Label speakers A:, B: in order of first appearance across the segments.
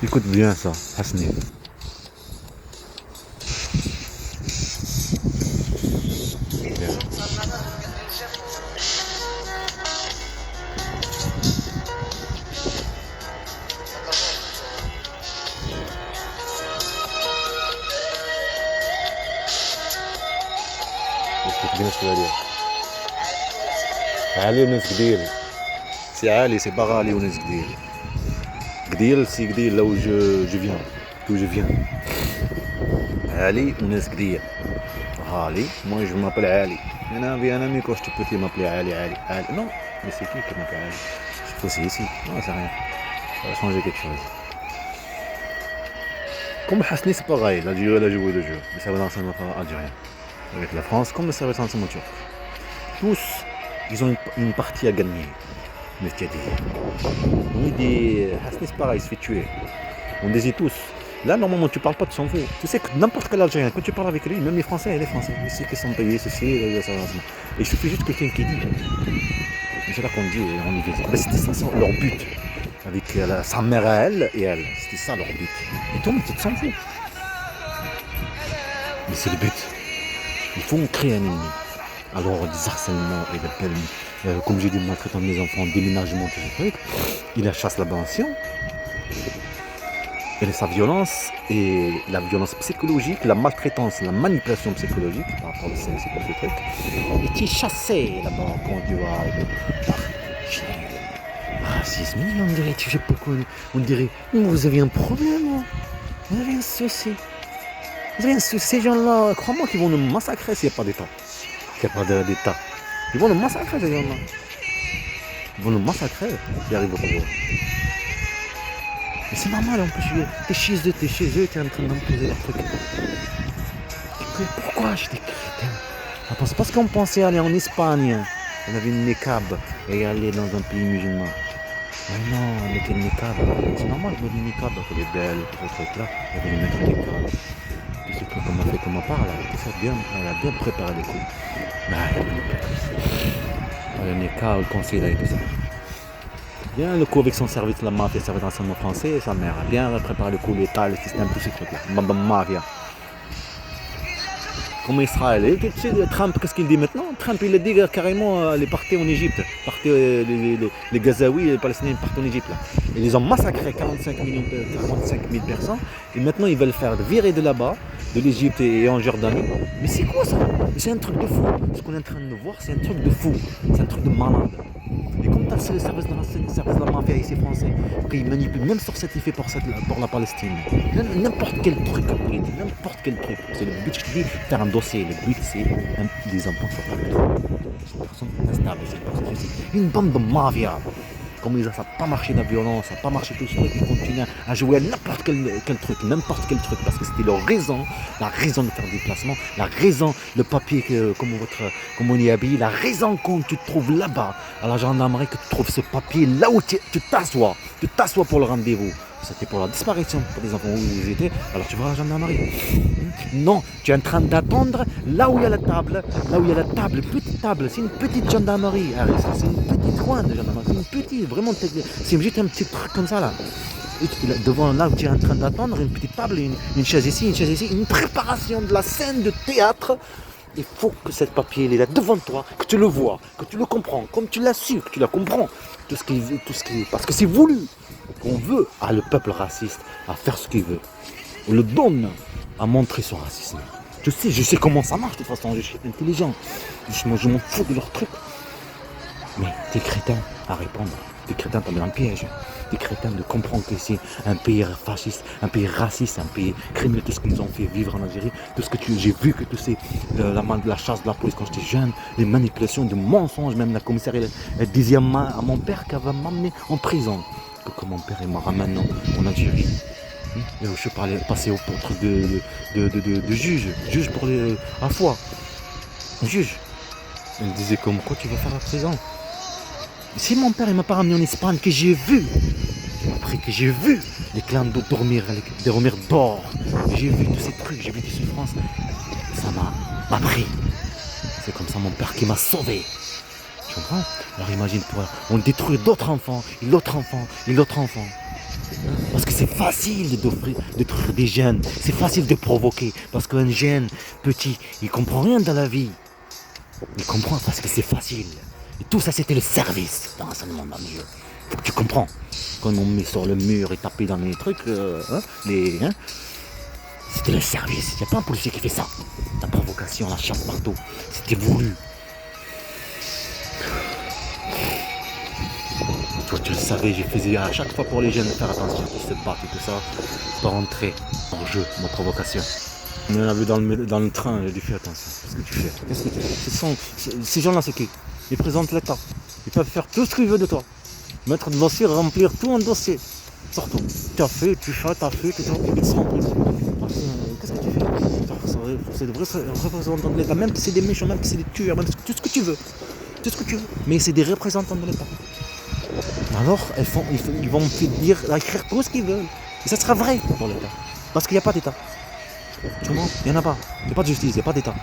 A: Écoute bien ça, Hasni. Écoute bien ce qu'il va dire. Ali وناس قدير. C'est Ali, c'est pas Ali وناس قدير. قدير c'est قدير là où je viens. D'où je viens. Ali وناس قدير. Ali, moi je m'appelle Ali. Il y en avait un ami quand j'étais petit, il m'appelait Ali. Non, mais c'est qui m'appelle Ali? C'est ici. Non, c'est rien. Ça va changer quelque chose. Comme Hasni, c'est pareil. L'Algérie, elle a joué le jeu. Mais ça va dans un algérien. Avec la France, comme ça va dans un turc. Tous, ils ont une partie à gagner. Mais tu as dit. On dit, Hasni, c'est pareil, il se fait tuer. On dit tous. Là, normalement, tu parles pas de son fou. Tu sais que n'importe quel Algérien, quand tu parles avec lui, même les Français, les Français, ils savent qu'ils sont payés, ceci, ça. Et il suffit juste quelqu'un qui dit. Et c'est là qu'on dit, on y vient. C'était ça leur but. Avec sa mère à elle et elle. C'était ça leur but. Et toi, tu te sens fou. Mais c'est le but. Il faut créer un ennemi. Alors, des harcèlements et des peines, comme j'ai dit, maltraitant mes enfants, déménagement, tout ce truc, il la chasse là-bas en Sion. Et sa violence, et la violence psychologique, la maltraitance, la manipulation psychologique, par rapport à ce truc, et qui est chassé là-bas quand tu vas. Racisme, on dirait, je sais pas quoi, on dirait, vous avez un problème, vous avez un souci. Vous avez un souci, ces gens-là, crois-moi qu'ils vont nous massacrer s'il n'y a pas d'État. S'il n'y a pas d'État. Ils vont nous massacrer, ces gens-là. Ils vont nous massacrer s'ils arrivent au pouvoir. Mais c'est normal, en plus, t'es chez eux, t'es en train d'imposer leur truc. Pourquoi j'étais crétin? C'est parce qu'on pensait aller en Espagne, on avait une niqab et aller dans un pays musulman. Mais non, on était une niqab. C'est normal de mettre une niqab, elle est belle, tout ce truc-là, on va lui mettre une niqab. Puis c'est tout comme on fait, comme on parle, elle a bien préparé les coups. Bah, le niqab, le conseil et tout ça. Bien le coup avec son service, la mafia, service d'enseignement français, et sa mère a bien préparé le coup, l'État, le système, tous ces trucs-là. Mafia. Comme Israël. Et tu sais, Trump, qu'est-ce qu'il dit maintenant? Trump, il a dit carrément, les partez en Égypte. Les Gazaouis, les Palestiniens partent en Égypte. Là. Ils les ont massacrés, 45 000 personnes. Et maintenant, ils veulent faire virer de là-bas, de l'Égypte et en Jordanie. Mais c'est quoi ça? C'est un truc de fou. Ce qu'on est en train de voir, c'est un truc de fou. C'est un truc de malade. Et comme tu as le service de la mafia ici français, qu'ils manipulent, même sur cette effet pour la Palestine, n'importe quel truc politique, n'importe quel truc. C'est le but, je te dis, faire un dossier. Le but, c'est des impôts sur la personne instable. C'est une bande de mafia. Comme ça n'a pas marché la violence, ça n'a pas marché tout ce truc, ils continuent à jouer à n'importe quel truc, parce que c'était leur raison, la raison de faire des déplacements, la raison, le papier, comme on y habille, la raison quand tu te trouves là-bas, à la gendarmerie, que tu trouves ce papier là où tu t'assois pour le rendez-vous. C'était pour la disparition pour les enfants où ils étaient, alors tu vas à la gendarmerie. Non, tu es en train d'attendre là où il y a la table, petite table, c'est une petite gendarmerie, c'est une petite coin de gendarmerie, c'est une petite, vraiment, c'est juste un petit truc comme ça là. Et devant là où tu es en train d'attendre, une petite table, une chaise ici, une préparation de la scène de théâtre. Il faut que ce papier il est là devant toi, que tu le vois, que tu le comprends, comme tu l'as su, que tu la comprends, parce que c'est voulu. On veut le peuple raciste à faire ce qu'il veut. On le donne à montrer son racisme. Je sais comment ça marche de toute façon, je suis intelligent. Je m'en fous de leur truc. Mais t'es crétin à répondre. T'es crétin, t'as mis un piège. T'es crétin de comprendre que c'est un pays fasciste, un pays raciste, un pays criminel, tout ce qu'ils ont fait vivre en Algérie, tout ce que j'ai vu que tout c'est la chasse de la police quand j'étais jeune, les manipulations, des mensonges, même la commissaire elle disait à mon père qu'elle va m'emmener en prison. Que mon père il me ramène en Algérie. Et je suis passé au truc de juge pour à la fois. Juge. Il me disait comme quoi tu vas faire la prison. Si mon père il m'a pas ramené en Espagne, que j'ai vu, que j'ai vu les clans de dormir dehors, j'ai vu tous ces trucs, j'ai vu des souffrances, ça m'a pris. C'est comme ça mon père qui m'a sauvé. Tu comprends? Alors imagine toi, on détruit d'autres enfants, et l'autre enfant, et l'autre enfant. Parce que c'est facile de détruire des jeunes. C'est facile de provoquer. Parce qu'un jeune petit, il comprend rien dans la vie. Il comprend parce que c'est facile. Et tout ça, c'était le service dans l'enseignement de la milieu. Faut que tu comprends. Quand on met sur le mur et taper dans les trucs, c'était le service. Il n'y a pas un policier qui fait ça. La provocation, la chasse partout. C'était voulu. Toi, tu le savais, je faisais à chaque fois pour les jeunes de faire attention, qu'ils se battent et tout ça, pas rentrer en jeu, ma provocation. On en a vu dans le train, j'ai dû faire attention. Qu'est-ce que tu fais? Qu'est-ce que tu fais? Ces gens-là, c'est qui? Ils présentent l'État. Ils peuvent faire tout ce qu'ils veulent de toi. Mettre de dossier, remplir tout un dossier. Surtout, tu as fait, tu fais, tu as fait, tout ça, ils sont en prison. Qu'est-ce que tu fais? C'est des vrais représentants de l'État, même si c'est des méchants, même si c'est des tueurs, même tout ce que tu veux. Tout ce que tu veux. Mais c'est des représentants de l'État. Alors, ils vont te dire, écrire tout ce qu'ils veulent. Et ça sera vrai pour l'État. Parce qu'il n'y a pas d'État. Tu comprends? Il n'y en a pas. Il n'y a pas de justice, il n'y a pas d'État.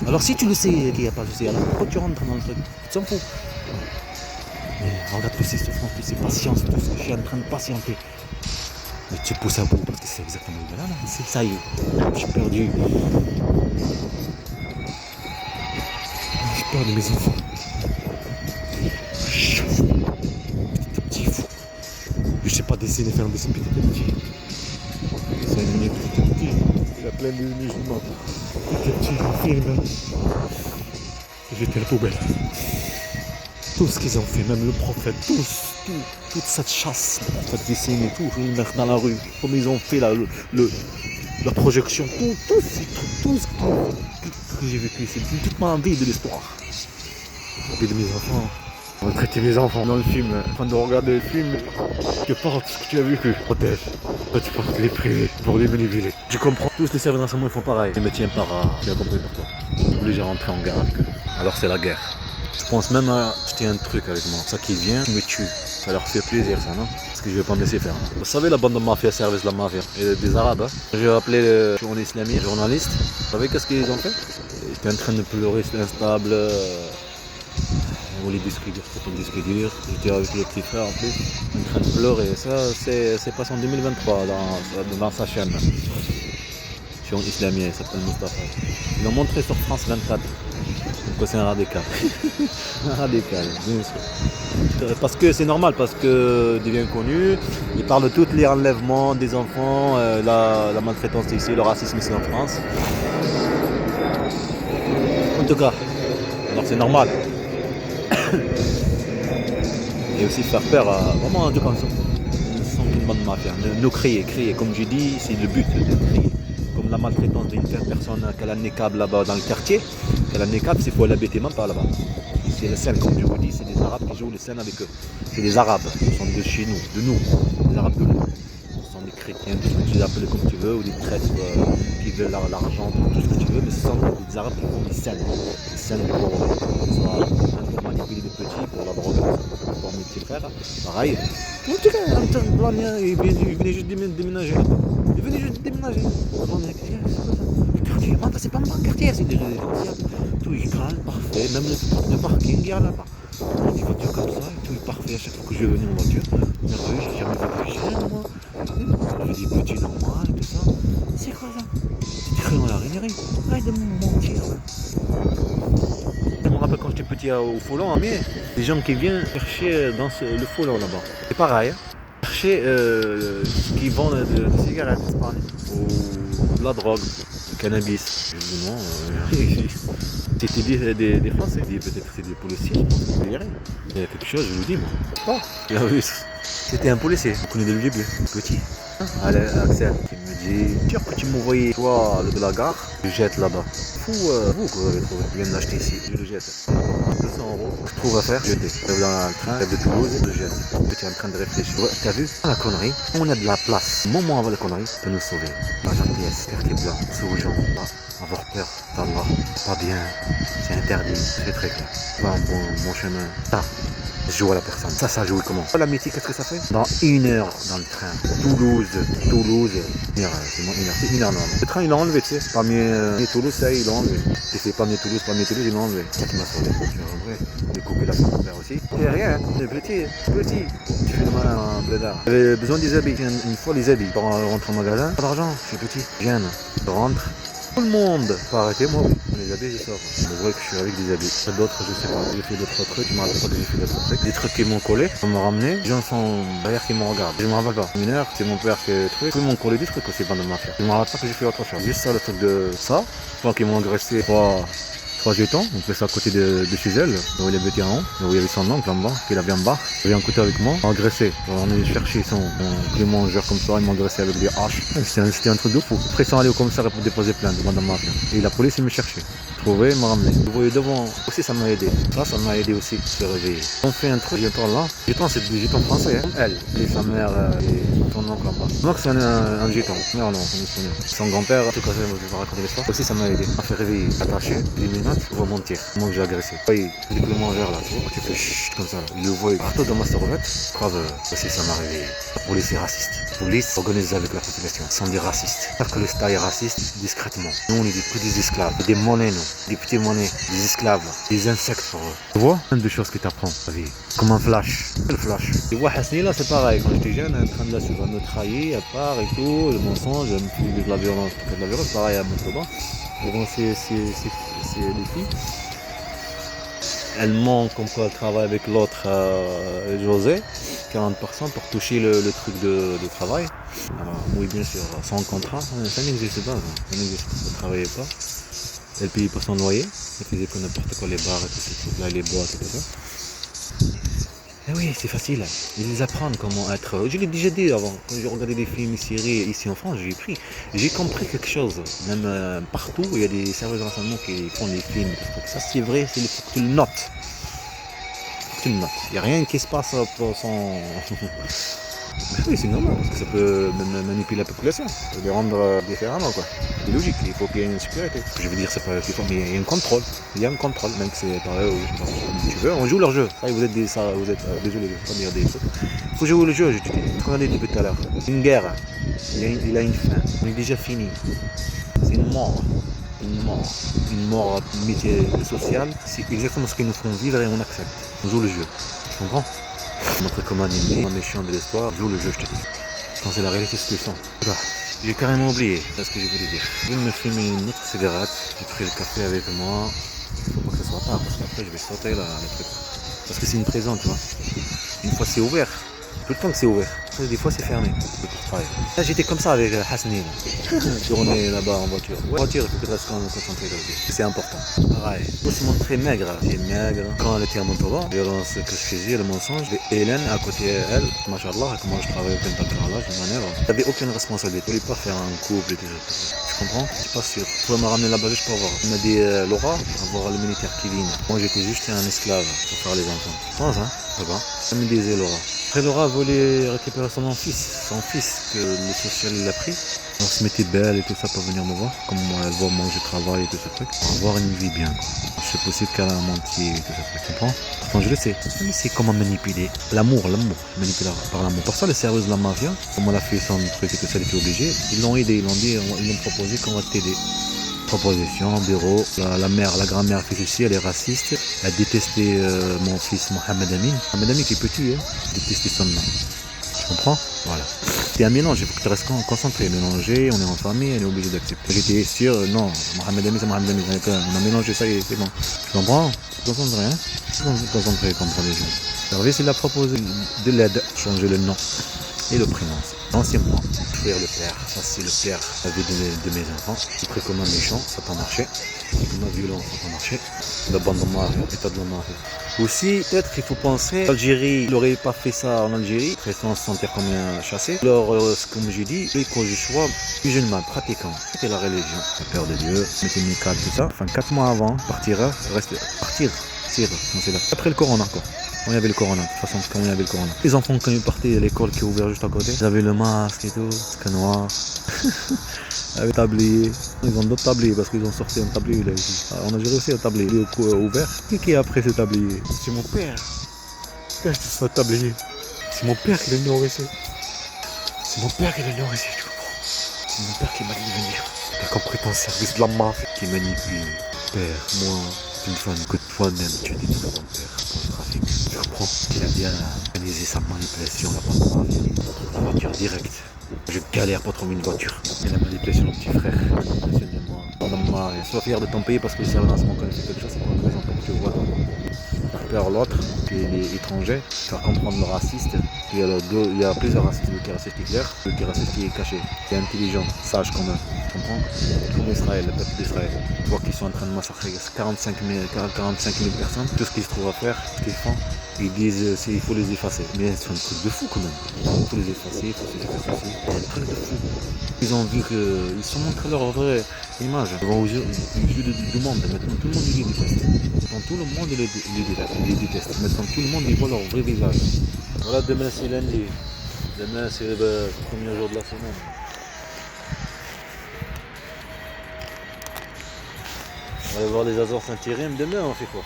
A: Alors si tu le sais qu'il n'y a pas de justice, alors pourquoi tu rentres dans le truc? Tu t'en fous. Mais regarde toutes ces souffrances, toutes ces patiences, tout ce que je suis en train de patienter. Mais tu pousses à bout parce que c'est exactement le là. Ça y est. J'ai perdu. J'ai perdu mes enfants. Petit fou. Je sais pas dessiner, faire un dessin petit. C'est un ennemi petit. Il a plein de musulmans. Petit film. J'étais la poubelle. Tout ce qu'ils ont fait, même le prophète, toute cette chasse, le prophète dessine et tout, ils mettent dans la rue, comme ils ont fait la projection, tout ce que j'ai vécu, c'est toute ma vie de l'histoire. La vie de mes enfants. On va traiter mes enfants dans le film, en train de regarder le film, que porte ce que tu as vécu. Protège. Toi tu penses que les privés pour les manipuler. Tu comprends, tous les services d'enseignement ils font pareil. Ils me tiennent par tu as compris pourquoi. Je suis obligé de rentrer en guerre avec eux. Alors c'est la guerre. Je pense même à acheter un truc avec moi. Ça qui vient, me tue. Ça leur fait plaisir ça, non? Parce que je vais pas me laisser faire. Vous savez la bande de mafia, service de la mafia, et des arabes, hein? J'ai appelé le journaliste islamique, journaliste. Vous savez qu'est-ce qu'ils ont fait? Ils étaient en train de pleurer, c'était instable. On voulait disque dur, c'était un disque dur. J'étais avec le petit frère en plus, en train de pleurer. Ça, c'est passé en 2023 dans sa chaîne. Sur islamique, il s'appelle Mustafa. Ils l'ont montré sur France 24. Donc c'est un radical. Un radical, bien sûr. Parce que c'est normal, parce que devient connu. Il parle de tous les enlèvements des enfants, la maltraitance ici, le racisme ici en France. En tout cas, alors c'est normal. Et aussi faire peur à vraiment de comme ça. Sans une bonne mafia. Nous créer, comme je dis, c'est le but de créer. Comme la maltraitance d'une personne qui a la niqab là-bas dans le quartier, qui a la niqab, c'est faut l'habiter même pas là-bas. C'est la scène, comme je vous dis, c'est des arabes qui jouent les scènes avec eux. C'est des arabes, ils sont de chez nous, des arabes de nous. Ce sont des chrétiens, tout ce que tu les appelles comme tu veux, ou des traîtres qui veulent l'argent, tout ce que tu veux, mais ce sont des arabes qui font des scènes pour manipuler des petits, pour la drogue, pour mes petits frères. Pareil. En tout cas, il venait juste déménager là-bas. Il venait juste déménager. Le quartier, c'est pas un quartier, c'est des résidences. Tout est calme, parfait, même le parking, il y a là-bas. Des voitures comme ça, et tout est parfait à chaque fois que je vais venir en voiture. Merveilleux, j'ai jamais vu de chien, moi. Je dis petit normal, tout ça. C'est quoi ça? Tu te crées dans la rainerie. Arrête de me mentir. Je me rappelle quand j'étais petit au Folon, mais les gens qui viennent chercher dans le Folon là-bas. C'est pareil, hein. Chercher ce qu'ils vendent de cigarettes, ou de la drogue, du cannabis. Je dis non, c'était des Français, peut-être c'est des policiers, il y a quelque chose, je vous dis moi. Oh, c'était un policier, on connaît dès le début, petit. Axel qui me dit, sûr que tu m'envoyais toi de la gare, je jette là-bas. Fou, vous que vous avez trouvé, je viens de l'acheter ici, je le jette. 200 €, je trouve à faire, jeter. Je vais dans le train, de Toulouse, je le jette. Petit en train de réfléchir. Ouais, t'as vu? La connerie, on a de la place. Au moment avant la connerie, peut nous sauver. La gentillesse, quartier blanc, souriant, avoir peur d'Allah, pas bien, c'est interdit, c'est très clair. Pas un bon chemin. Je joue à la personne. Ça joue comment? L'amitié, qu'est-ce que ça fait? Dans 1 heure dans le train. Toulouse, 1 heure, c'est bon, 1 heure, c'est 1 heure normalement. Le train, il l'a enlevé, tu sais. Parmi Toulouse, ça y est, il l'a enlevé. Et c'est parmi Toulouse, il l'a enlevé. C'est ça qui m'a sauvé. En vrai, j'ai coupé la femme père aussi. C'est rien, c'est petit. Tu fais le malin en blédard. J'avais besoin des habits. Une fois, les habits. Pour rentrer au magasin, pas d'argent, je suis petit. Je viens, je rentre. Tout le monde peut arrêter, moi oui. Les habits, je sors. Je vois que je suis avec des habits. D'autres, je sais pas. J'ai fait d'autres trucs, je me rappelle pas que j'ai fait d'autres trucs. Des trucs qui m'ont collé, on m'a ramené. Les gens sont derrière qui me regardent. Je me rappelle pas. 1 heure, c'est mon père qui a truc. Ils m'ont collé des trucs aussi pendant ma fête. Je me rappelle pas que j'ai fait autre chose. Juste ça, le truc de ça. Je crois qu'ils m'ont agressé 3 jetons, on fait ça à côté de chez elle, où il habitait en haut, où il y avait son oncle en bas, qu'il avait en bas. Il avait un côté avec moi, agressé. On est cherché les mangeurs comme ça, ils m'ont agressé avec des haches. C'était un truc de fou. Après ils sont allés au commissariat pour déposer plainte devant ma mafia. Et la police il me cherchait. Trouvé, il m'a ramené. Vous voyez devant, aussi ça m'a aidé. Ça m'a aidé aussi, se réveiller. On fait un truc, jetons là. Jetons c'est des jetons français, hein. Elle, et sa mère, et son oncle en bas. Moi c'est un jeton. Mère non, c'est espagnol. Son grand-père, en tout cas, je vais raconter l'histoire. Aussi ça m'a aidé. On m'a fait réveiller, attaché, 10 minutes. Tu vois mentir. Moi que j'ai agressé. Oui, j'ai le mangeur là, tu vois, tu fais chut comme ça là. Il le voit partout dans ma servette. Grave, aussi ça m'a réveillé. La police est raciste. La police organise avec la population. Ils sont des racistes. Parce que le État est raciste discrètement. Nous on est que des esclaves. Des monnaies nous. Des petits monnaies. Des esclaves. Des insectes pour eux. Tu vois? Plein de choses que tu apprends. Comme un flash. Le flash. Tu vois Hasni là c'est pareil. Quand j'étais jeune, en train de la suivre, me trahir à part et tout. Le mensonge, me faire de la violence. Pareil à Montauban. Et bon c'est les filles. Elle ment comme quoi elle travaille avec l'autre José, 40% pour toucher le truc de travail. Alors oui bien sûr, sans contrat, ça n'existe pas, ça n'existe pas, elle ne travaillait pas. Elle payait pas son loyer, elle faisait que n'importe quoi, les bars et tout ces trucs là, les boîtes et tout ça. Et oui, c'est facile, ils les apprennent comment être. Je l'ai déjà dit avant, quand j'ai regardé des films, séries ici en France, j'ai compris quelque chose. Même partout, il y a des services de renseignement qui font des films, des trucs. Ça c'est vrai, il faut que tu le notes. Il n'y a rien qui se passe pour son. Mais oui, c'est normal, parce que ça peut manipuler la population, ça peut les rendre différemment, quoi. C'est logique, il faut qu'il y ait une sécurité. Je veux dire, c'est pas qu'il faut, mais il y a un contrôle. Il y a un contrôle, même que c'est pareil, ou je sais pas, comme tu veux, on joue leur jeu. Ça, vous êtes désolé, je vais pas dire des trucs. Il faut jouer le jeu, je te dis. Ce qu'on a dit depuis tout à l'heure. Une guerre, il a une fin, il est déjà fini. C'est une mort. Une mort métier social, c'est exactement ce qu'ils nous font vivre et on accepte. On joue le jeu. Tu comprends? Notre comme un ennemi, un méchant de l'histoire, joue le jeu, je te dis. Quand c'est la réalité, c'est ce qu'ils sont. J'ai carrément oublié ce que je voulais dire. Je viens de me fumer une autre cigarette, j'ai pris le café avec moi. Il faut pas que ce soit tard, parce qu'après je vais sauter là, le truc. Parce que c'est une prison, tu vois. Une fois c'est ouvert, tout le temps que c'est ouvert. Des fois c'est fermé. Là j'étais comme ça avec Hasni. Tourner là-bas en voiture. En voiture, il faut que tu restes concentré là-dessus. C'est important. Pareil. Moi c'est mon très maigre. J'ai maigre. Quand elle était à Montauban, ce que je faisais, le mensonge. Et Hélène à côté elle, machallah, comment je travaille avec un patronage de manière. T'avais aucune responsabilité. Tu ne pouvais pas faire un couple et tout ça. Tu comprends? Je suis pas sûr. Tu vas me ramener là-bas juste pour voir. Il m'a dit Laura, on va voir le militaire qui vient. Moi j'étais juste un esclave pour faire les enfants. Je pense, hein? Ça va. Ça me disait Laura. Après Laura voulait récupérer son fils que le social l'a pris. On se mettait belle et tout ça pour venir me voir, comme moi elle voit moi je travaille et tout ce truc, pour avoir une vie bien quoi. C'est possible qu'elle a menti et tout ça, tu comprends? Pourtant je le sais, mais c'est comment manipuler. L'amour, manipuler par l'amour. Pour ça le service de la mafia, comme elle a fait son truc et tout ça, elle était obligée, ils l'ont aidé, ils l'ont proposé qu'on va t'aider. Proposition, bureau, la grand-mère fait ceci, elle est raciste, elle détestait mon fils Mohamed Amin. Mohamed Amin qui est petit, hein, détestait son nom. Tu comprends? Voilà. C'est un mélange, il faut que tu restes concentré. Mélanger, on est en famille, on est obligé d'accepter. J'étais sûr, non, Mohamed Amin c'est Mohamed Amin. On a mélangé ça et c'est bon. Tu comprends? Concentré, hein? Concentré contre les gens. Le service, il a proposé de l'aide, changer le nom et le prénom. Non, c'est moi, frère le père. Ça, c'est le père la vie de mes enfants. J'ai pris comme un méchant, ça n'a pas marché. J'ai pris comme un violent, ça n'a pas marché. La bande de mafia, l'état de la mafia. Aussi, peut-être qu'il faut penser, l'Algérie, il n'aurait pas fait ça en Algérie, très sans se sentir comme un chassé. Alors, comme j'ai dit, quand je sois musulman, pratiquant, c'était la religion, la peur de Dieu, mettez une niqab, tout ça. Enfin, 4 mois avant, partir, c'est là. Après le Coran encore. Quand il y avait le corona, de toute façon, quand il y avait le corona. Les enfants, quand ils partaient à l'école qui est ouverte juste à côté, ils avaient le masque et tout, c'est noir. Ils avaient tablier. Ils ont d'autres tabliers parce qu'ils ont sorti un tablier là ici. On a géré aussi un tablier ouvert. Qui a pris ce tablier? C'est mon père. Putain, je te sens tablier. C'est mon père qui l'a nourrissé. C'est mon père qui l'a nourrissé, tu comprends. C'est mon père qui m'a dit de venir. T'as compris ton service de la mafia qui manipule. Père, moi, c'est une femme que toi-même tu as dit à ton père pour le trafic. Tu comprends qu'il a bien organisé sa manipulation, la bande de mafia. La voiture directe. Je galère pour trouver une voiture. Et la manipulation de mon petit frère. Impressionnez-moi. Maman, sois fier de ton pays parce que le lancement connaît quelque chose, c'est pour une raison pour que tu vois. Faire peur l'autre, qui est étranger, faire comprendre le raciste. Il y a plusieurs racistes, le qui est raciste qui est clair, le qui est raciste qui est caché, qui est intelligent, sage comme eux. Tu comprends? Comme Israël, le peuple d'Israël. Tu vois qu'ils sont en train de massacrer 45 000 personnes, tout ce qu'ils se trouvent à faire, ce qu'ils font. Ils disent il faut les effacer. Mais c'est un truc de fou quand même. Il faut les effacer, il faut se faire ceci. C'est un truc de fou. Ils ont vu qu'ils se montrent leur vraie image devant aux yeux du monde. Maintenant tout le monde les déteste. Maintenant tout le monde les déteste. Maintenant tout le monde ils voit leur vrai visage. Voilà, demain c'est lundi. Demain c'est le premier jour de la semaine. On va aller voir les Azores Saint-Thierry. Demain on fait quoi?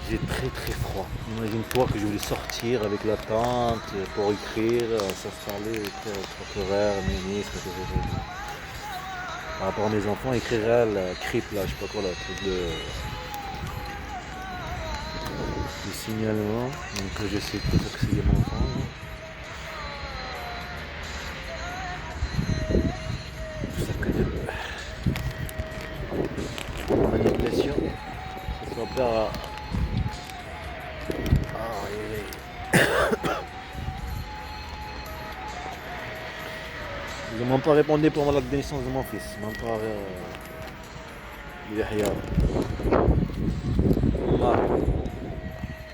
A: J'ai très froid. Imagine-toi que je voulais sortir avec la tente pour écrire, s'installer, écrire procureur, ministre, par rapport à mes enfants, écrire la CRIP là, je sais pas quoi là, truc de signalement, donc je sais tout ça que c'est mon enfant. Tout ça que de manipulation, ça soit peur à... Ils ne m'ont pas répondu pour la naissance de mon fils. Ils m'ont pas Yahya.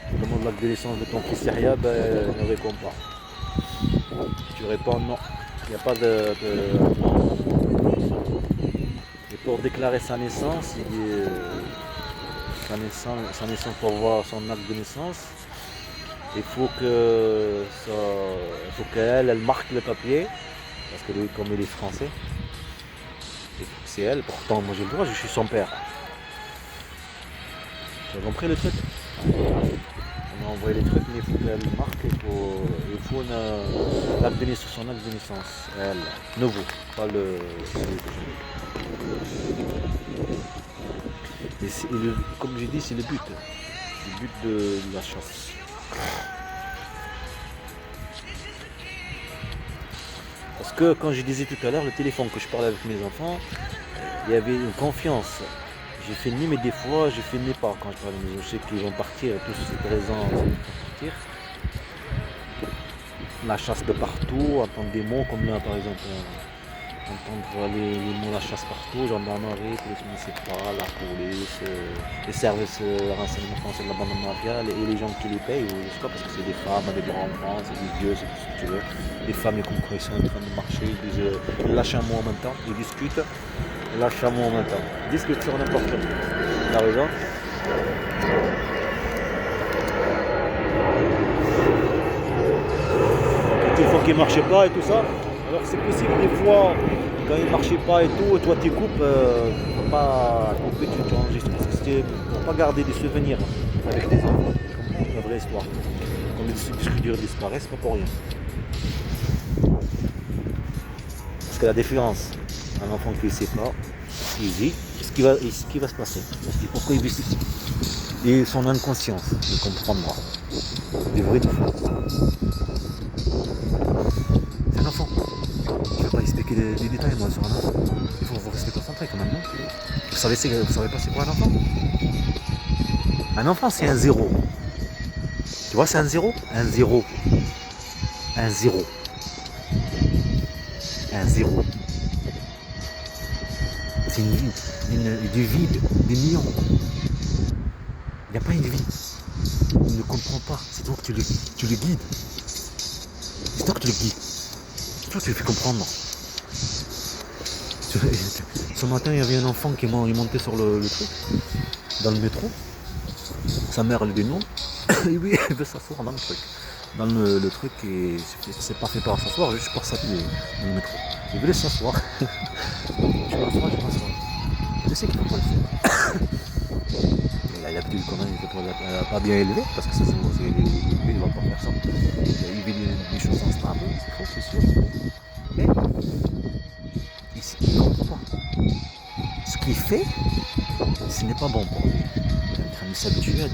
A: Je demande la naissance de ton fils Yahya, ben ne réponds pas. Si tu réponds non, il n'y a pas de... Et pour déclarer sa naissance, il dit sa naissance pour voir son acte de naissance, il faut qu'elle marque le papier. Parce que lui, comme il est français, c'est elle, pourtant moi j'ai le droit, je suis son père. Tu as compris le truc? On a envoyé les trucs, mais il faut qu'elle marque, il faut l'acte de naissance, son acte de naissance, elle, nouveau, pas celui que j'ai. Et comme j'ai dit, c'est le but de la chasse. Parce que quand je disais tout à l'heure, le téléphone que je parlais avec mes enfants, il y avait une confiance. J'ai filmé, mais des fois je filmais pas quand je parlais avec mes enfants. Je sais qu'ils vont partir, tous ces présents vont partir. La chasse de partout, entendre des mots comme là par exemple, entendre les mots la chasse partout, gendarmerie, police municipale, la police, les services de renseignement français de la bande de mafia, et les gens qui les payent, ou je sais pas, parce que c'est des femmes, des grands-enfants, c'est des vieux, c'est tout ce que tu veux. Les femmes, ils comprennent, ils sont en train de marcher, ils disent lâche un mot en même temps, ils discutent, lâche un mot en même temps. Ils discutent sur n'importe quoi. Tu as raison. Le téléphone qui ne marchait pas et tout ça. Alors c'est possible des fois, quand il ne marchait pas et tout, toi tu coupes, faut pas couper, tu enregistres. Parce que c'était pour pas garder des souvenirs avec tes enfants. C'est une vraie histoire. Quand les disques durs disparaissent, c'est pas pour rien. Parce que la différence, un enfant qui ne sait pas, il dit ce qui va se passer. Pourquoi il vit ici. Et son inconscience ne comprendra. Des vrais défauts. C'est un enfant. Je ne vais pas expliquer des détails moi sur un enfant. Il faut vous rester concentré quand même, non? Vous savez pas c'est quoi un enfant? Un enfant c'est un zéro. Tu vois c'est un zéro? Un zéro. Un zéro. Un zéro. C'est du vide, des millions. Il n'y a pas une vie. Il ne comprend pas. C'est toi que tu le guides. C'est toi que tu le guides. C'est toi que tu le fais comprendre. Ce matin, il y avait un enfant qui est monté sur le truc, dans le métro. Sa mère, elle dit non. Et lui, il veut s'asseoir dans le truc. dans le truc et c'est pas fait pour s'asseoir, juste pour s'appuyer dans le métro. Il voulait s'asseoir. Je m'assois, je m'assois. Je sais qu'il faut pas le faire. Il a l'habitude quand même, il n'a pas bien élevé, parce que ça c'est lui, il va pas faire ça. Il vit des choses instables, c'est faux, c'est sûr. Mais il ne comprend pas. Ce qu'il fait, ce n'est pas bon pour lui. Il est en train de s'habituer à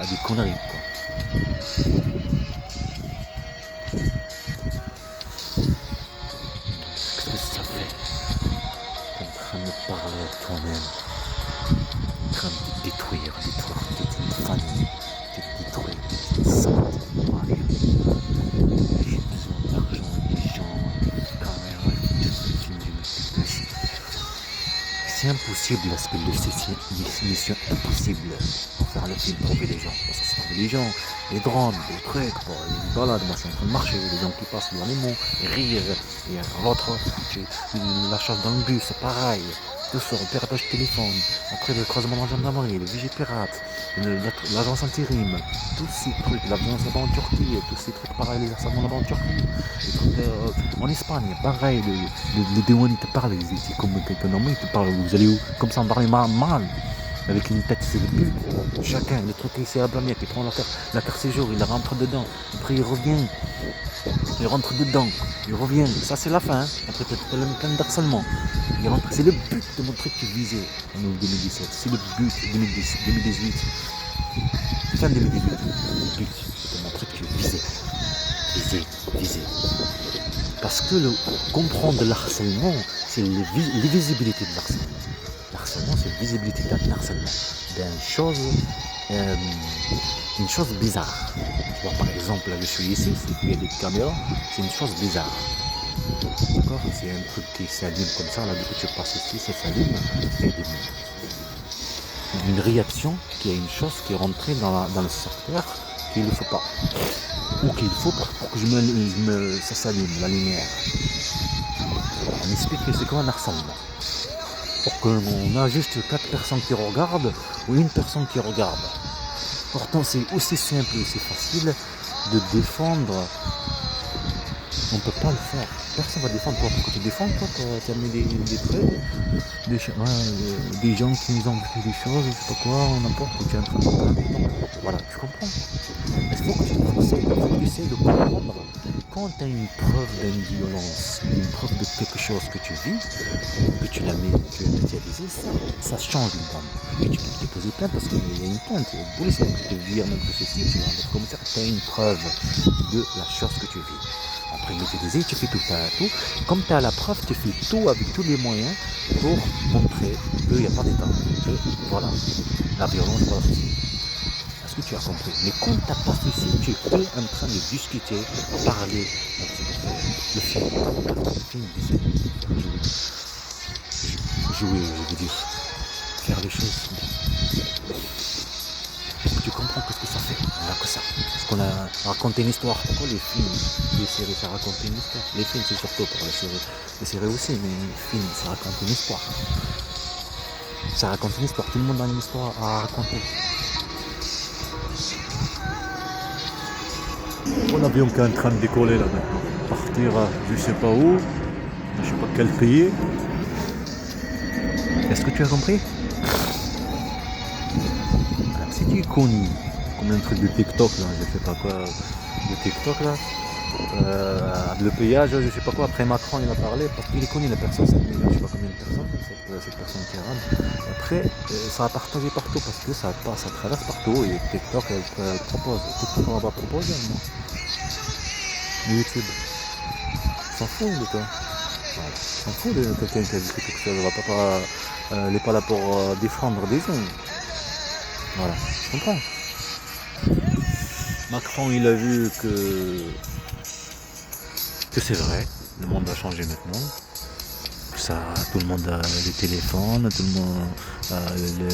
A: des conneries, quoi. Qu'est-ce que ça fait? T'es en train de parler à toi-même, en train de te détruire toute une famille, de te détruire toute une santé, rien. J'ai besoin d'argent, des gens, des caméras, des films, des trucs. C'est impossible, c'est une mission impossible pour faire le film, trouver les gens. Parce que c'est trouver les gens, les drones, des trucs, bon, les balades, moi je suis en train de marcher, les gens qui passent, les animaux, rire, et l'autre, la chasse dans le bus, c'est pareil. Tout ça, le piratage de téléphone, après le croisement de la gendarmerie, le vigipirate, l'agence intérim, tous ces trucs, la violence là-bas en Turquie, tous ces trucs pareils, les harcèlements là-bas en Turquie, les trucs en Espagne, pareil, les démons te parlent, c'est comme quelqu'un normal, ils te parlent, vous allez où? Comme ça, on parle mal, avec une tête, c'est le but, chacun, le truc ici à Blamiac, il prend la carte séjour, il rentre dedans, après il revient, il rentre dedans, il revient, ça c'est la fin, hein. Après plein d'harcèlement. C'est le but de montrer que tu visais en 2017, c'est le but 2018, fin 2018, le but de montrer que tu visais. Parce que comprendre l'harcèlement, c'est l'illisibilité de l'harcèlement. L'harcèlement, c'est la visibilité de l'harcèlement. Une chose bizarre. Tu vois, par exemple, là je suis ici, il y a des caméras, c'est une chose bizarre. D'accord? C'est un truc qui s'allume comme ça, là du coup tu passes ici, ça s'allume, il y a une réaction qui est une chose qui est rentrée dans le secteur qu'il ne faut pas. Ou qu'il faut pour que ça s'allume, la lumière. On explique que c'est comme un harcèlement. Pour qu'on a juste 4 personnes qui regardent ou une personne qui regarde. Pourtant c'est aussi simple et aussi facile de défendre. On ne peut pas le faire. Personne ne va défendre toi. Parce que tu défends toi, tu as mis des trucs, des gens qui nous ont fait des choses, je sais pas quoi, n'importe quoi, tu es en train de parler. Voilà, tu comprends. Il faut que tu essaies de comprendre. Quand tu as une preuve d'une violence, une preuve de quelque chose que tu vis, que tu l'as médiatisé, ça change une dame. Et tu peux déposer plainte parce qu'il y a une plainte. La police va te dire même que ceci, tu vas être commissaire, tu as une preuve de la chose que tu vis. Après médiatiser, tu fais tout. Comme tu as la preuve, tu fais tout avec tous les moyens pour montrer qu'il n'y a pas d'État. Que voilà, la violence, voilà ceci. Est-ce que tu as compris? Mais quand tu n'as pas fait ça, tu es que en train de discuter, parler, le film jouer, je veux dire, faire les choses. Tu comprends ce que ça fait? On n'a que ça. Parce qu'on a raconté une histoire. Pourquoi les films, les séries, ça raconte une histoire? Les films, c'est surtout pour les séries. Les séries aussi, mais les films, ça raconte une histoire. Ça raconte une histoire. Tout le monde a une histoire à raconter. Mon avion qui est en train de décoller là maintenant. Partir je sais pas où, je sais pas quel pays. Est-ce que tu as compris? Alors, si tu es connu, comme un truc de TikTok là, je sais pas quoi, de TikTok là, le payage, je sais pas quoi, après Macron il a parlé, parce qu'il est connu la personne, je sais pas combien de personnes, cette personne qui arabe. Après, ça a partagé partout parce que ça traverse partout et TikTok elle propose. TikTok on va proposer non? YouTube. S'en fout de toi. Voilà. S'en fout de quelqu'un qui a dit quelque chose. Elle n'est pas là pour défendre des gens. Voilà. Je comprends. Macron il a vu que c'est vrai. Le monde a changé maintenant. Ça, tout le monde a des téléphones, tout le monde le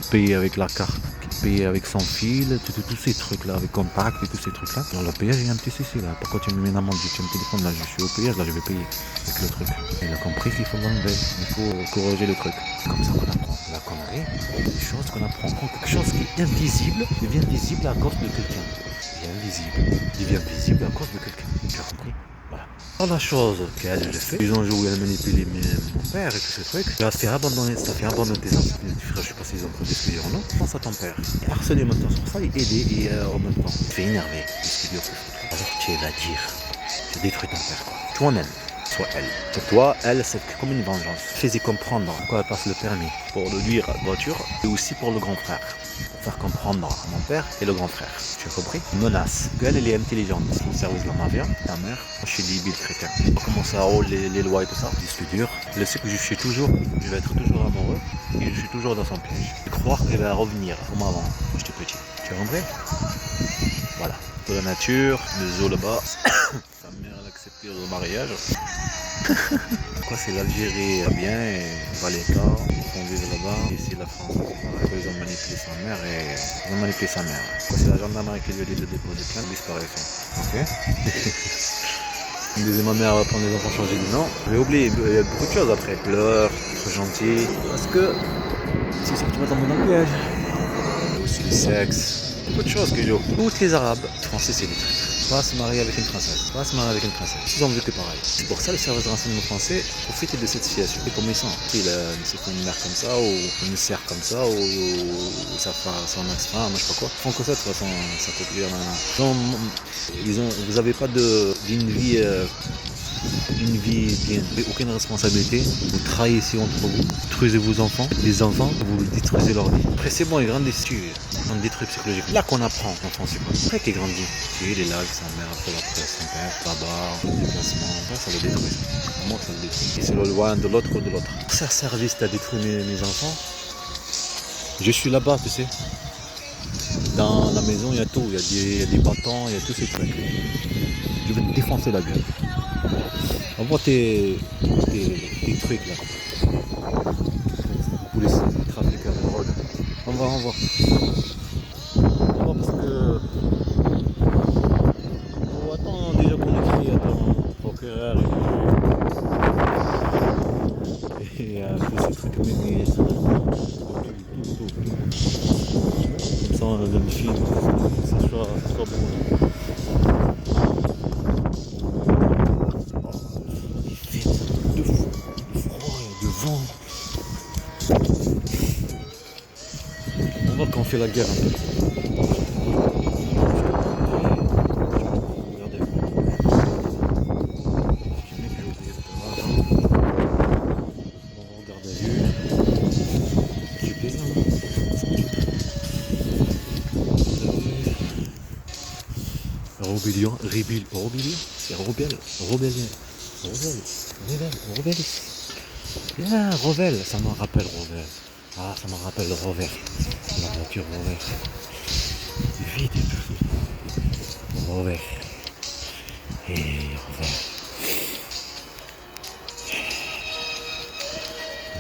A: paye avec la carte, paye avec son fil, tous ces trucs là, avec contact et tous ces trucs là. Dans le péage, il y a un petit souci là. Pourquoi tu me mets une amende? J'ai un téléphone là, je suis au péage, là je vais payer avec le truc. Il a compris qu'il faut l'enlever, il faut corriger le truc. C'est comme ça qu'on apprend la connerie. Des choses qu'on apprend. Quand quelque chose qui est invisible devient visible à cause de quelqu'un. Il est invisible, devient visible à cause de quelqu'un. Tu as compris? Voilà. Alors la chose qu'elle le fait, ils ont joué à manipuler mon père et tous ces trucs, ça fait abandonner tes enfants, tes frères, je sais pas s'ils ont pris des studios ou non, pense à ton père. Et harceler maintenant sur ça, et aider, et en même temps, tu fais énerver les studios. Alors tu vas dire, tu détruis ton père, quoi. Toi-même. Soit elle. Pour toi, elle, c'est comme une vengeance. Fais-y comprendre pourquoi elle passe le permis. Pour le lui voiture et aussi pour le grand frère. Pour faire comprendre à mon père et le grand frère. Tu as compris? Menace. Elle, elle est intelligente. Parce que service de la mafia, ta mère, moi je suis débile crétin. Comment ça roule les lois et tout ça? Disque dur. Elle sait que je vais être toujours amoureux et je suis toujours dans son piège. Et croire qu'elle va revenir comme avant, quand j'étais petit. Tu as compris? Voilà. De la nature, des eaux là-bas. Sa mère elle a accepté le mariage. Quoi, c'est l'Algérie bien et Valeta, ils font vivre là-bas. Et c'est la France. Ils ont manipulé sa mère et ils ont manipulé sa mère. Quoi, c'est la gendarmerie qui lui a dit de déposer plainte, disparition. Ok. Une deuxième mère va prendre les enfants changer de nom. J'ai oublié, il y a beaucoup de choses après. Pleurs, être gentil. Parce que c'est ça que tu vas tomber dans le piège. Aussi le sexe. Beaucoup de choses que j'ai. Toutes les Arabes. Français, c'est des trucs. Pas se marier avec une princesse. Pas se marier avec une princesse. Ils ont vécu pareil. C'est pour ça le service de renseignement français profite de cette situation. Et comme ils sont. C'est une mère comme ça, ou une sœur comme ça, ou sa femme, son ex-femme, je sais pas quoi. Ils font que ça, de toute façon, ça peut plus. Vous avez pas d'une vie. Une vie bien, aucune responsabilité, vous trahissez entre vous détruisez vos enfants, les enfants, vous détruisez leur vie. Après c'est bon, ils grandissent, on détruit psychologiquement. Là qu'on apprend, l'enfant c'est quoi? Après qu'il grandit, il est là avec sa mère, après son père, là-bas, le déplacement, ça le détruit. Comment ça le détruit? Et c'est le loin de l'autre ou de l'autre. Ça service à détruire mes enfants. Je suis là-bas, tu sais. Dans la maison, il y a tout, il y a des bâtons, il y a tous ces trucs. Je vais te défoncer la gueule. Envoie tes trucs là. Police, trafiquants de drogue. Envoie. Envoie parce que. Oh, attends, déjà qu'on écrit à ton procureur et tous ces trucs ministres. Comme ça, le film, ça soit bon. On voit qu'on fait la guerre un peu. Regardez. On va regarder lui. C'est plaisant. Rébellion. C'est rebelle. Bien, Revel, ça me rappelle Revel. Ah, ça me rappelle Rover. La voiture Rover. Vite et tout. Rover. Et Rover.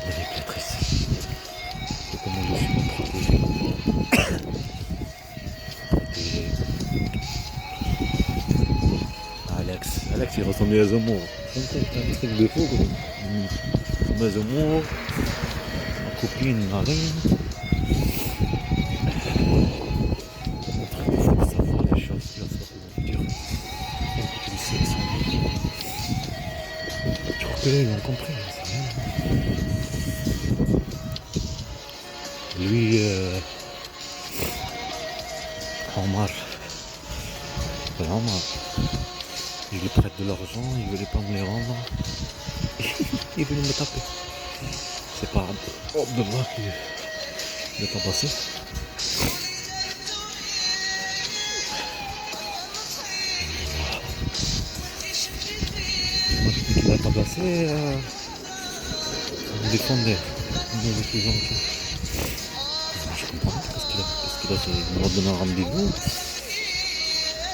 A: Manipulatrice. C'est comment je suis pas protégé. Protégé. Alex, il ressemblait à Zemmour. C'est un truc de faux, quoi. Il ressemblait à Zemmour. Ma copine, Marine. Ils ont compris. Lui, Omar, je lui prête de l'argent, il voulait pas me les rendre. Il voulait me taper. C'est pas Abdullah qui l'a tabassé. Moi je dis qu'il a tabassé, on me défendait. Je comprends pas parce qu'il a fait me redonner un rendez-vous.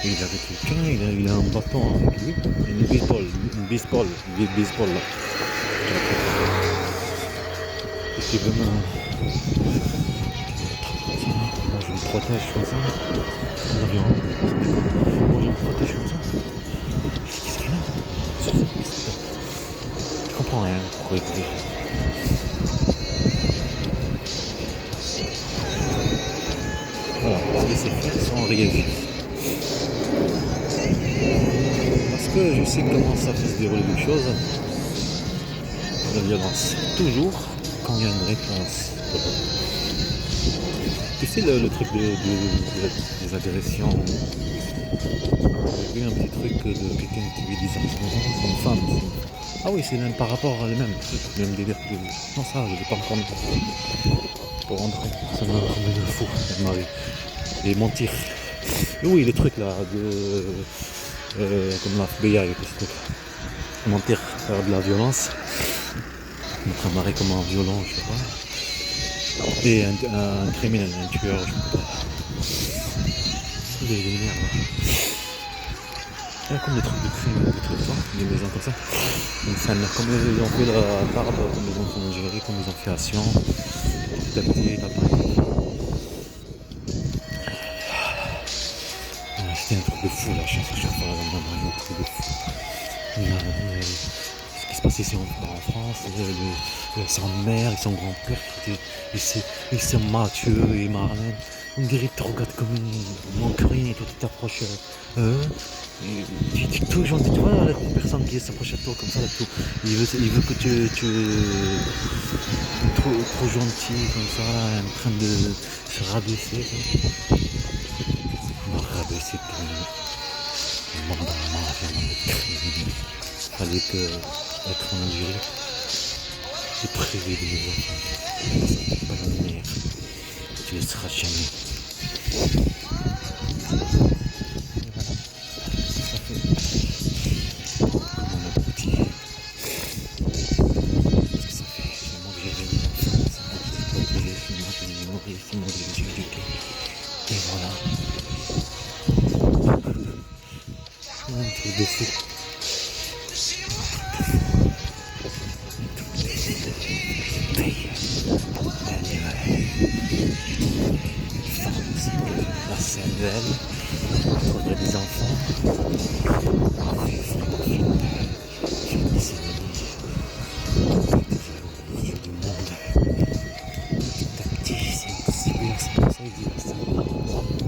A: Il est avec quelqu'un, il a un bâton avec lui, une baseball là. Et qui veut moi je me protège comme ça. Moi je me protège comme ça. Qu'est-ce qu'il a? Je comprends rien pourquoi il dit. laisser faire sans réagir. Parce que je sais comment ça peut se dérouler les choses. La violence. Toujours quand il y a une réponse. Tu sais le truc des agressions. J'ai vu un petit truc de quelqu'un qui lui disait c'est une femme. Ah oui, c'est même par rapport à le même truc, le même délire que. Non, ça, je ne l'ai pas encore mis. Pour rentrer, ça m'a rendu de fou, le mari. Et mentir. Et oui, les trucs là, comme la FBI et tout ce truc. Mentir, faire de la violence. Mettre un mari comme un violent, je sais pas. Et un criminel, un tueur, je sais pas. Des merdes. Il y a comme des trucs de crime, des trucs ça, des maisons comme ça. Une scène, comme ils ont fait la Tarbes, comme ils ont fait en Algérie, comme ils ont fait à Sion. Petit à petit, c'était un truc de fou là, chaque fois, un truc de fou. Ce qui se passe ici en France, son mère et son grand-père, ils sont Mathieu et Marlène. On dirait que tu regardes comme une manquerine et toi tu t'approches toujours, tu vois la personne qui s'approche à toi comme ça, là, il veut que tu trop gentil comme ça, là, en train de se rabaisser. Il m'a rabaissé pour une bande de mafia, de criminels. Fallait que être en Algérie et privé de mes enfants. C'est pas la mère. Tu ne seras jamais. Et voilà. Un truc de fou. La cervelle, trouver des enfants. Du monde. Petit à petit, c'est pour ça, il dit ça. Mon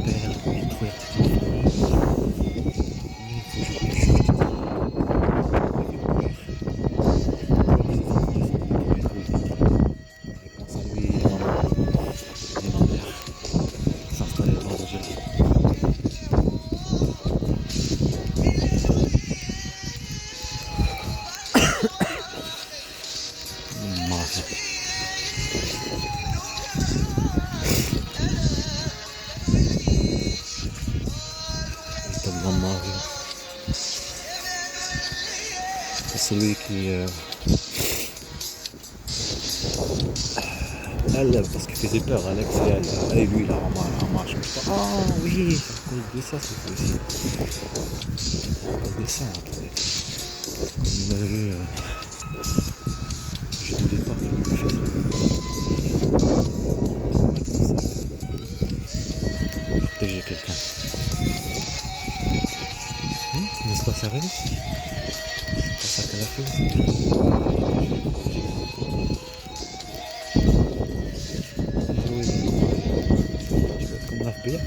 A: père, détruire toute ma famille. Il faut que je pense à lui et ma mère s'installer en Algérie. C'est celui qui elle, parce qu'il faisait peur, Alex et lui là en marche. Ah oui, c'est à cause de ça c'est possible. À cause de ça, attendez. Il m'avait vu, je voulais pas faire quelque chose. Protéger quelqu'un. N'est-ce pas ça réussit? C'est ça qu'elle a fait aussi. Comme l'FBI.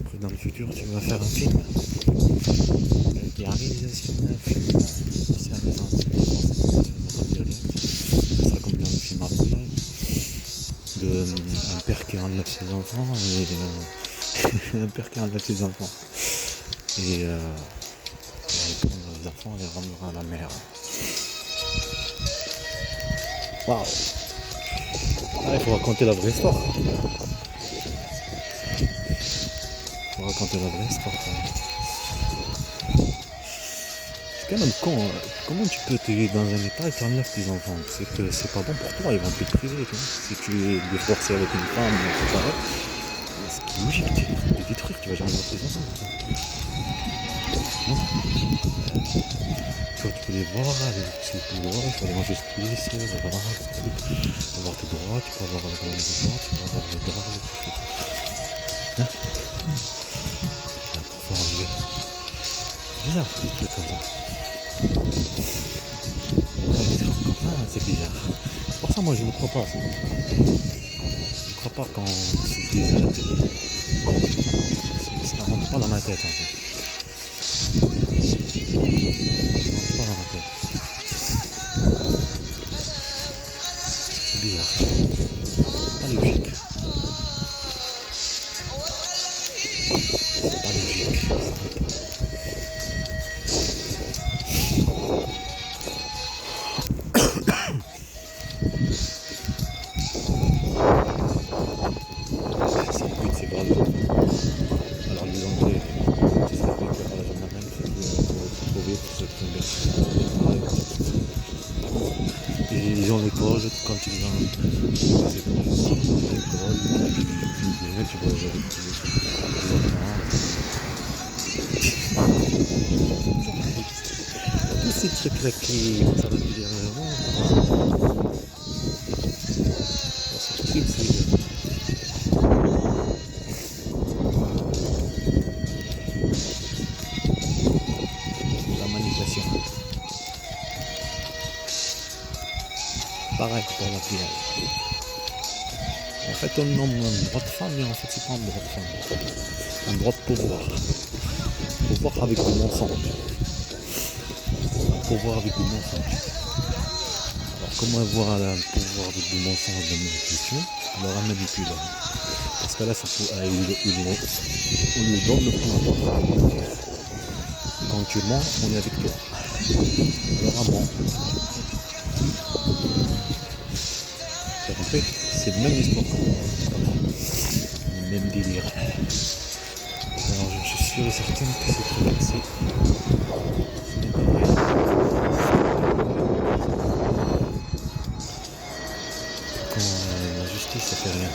A: Après dans le futur tu vas faire un film. Il y a réalisation d'un film. C'est un maison. Ça sera comme dans le film après. Un père qui enlève ses enfants et un père qui enlève ses enfants. Et prendre les enfants et les rendre à la mère. Waouh! Ah, il faut raconter la vraie histoire. Il faut raconter la vraie histoire. C'est quand même con. Comment tu peux te vivre dans un état et t'enlèves tes enfants? C'est que c'est pas bon pour toi, ils vont te priver. Si tu es divorcé avec une femme, c'est pareil. C'est logique, tu vas te détruire, tu vas jamais voir tes enfants. Non? Toi, tu peux les voir, tu peux les voir, il faut aller manger ce police, avoir tes droits, tu peux avoir les droits, tu peux avoir les droits, hein? Pour pouvoir enlever. C'est bizarre, des trucs comme ça. C'est bizarre. Pour ça, moi, je ne crois pas à ça. crois pas quand c'est disent à la télé. Ça ne rentre pas dans ma tête en fait. Ça rentre pas dans ma tête. C'est bizarre. Pas logique. C'est pas logique. C'est le but, c'est pas le tout. Alors les Anglais, c'est ça qui est par la gendarmerie, c'est pour trouver pour cette conversion. Ils ont l'école, quand ils ont les écoles, tu vois, les enfants. Tous ces trucs-là qui, ça va dire, c'est possible, c'est la manipulation. Pareil pour la pièce. En fait, on nomme un droit de femme, mais en fait, c'est pas un droit de femme. Un droit de pouvoir. Pouvoir avec du mensonge. Un pouvoir avec du mensonge. Alors, comment avoir un pouvoir avec du mensonge de manipulation? Alors, un manipuleur. Parce que là, on lui donne le pouvoir. Quand tu mens, on est avec toi. Alors, un ment. En fait, c'est le même histoire le même délire. Alors je suis sûr et certain que c'est très vexé. Ce n'est pas vrai. Quand la justice, ça fait rien.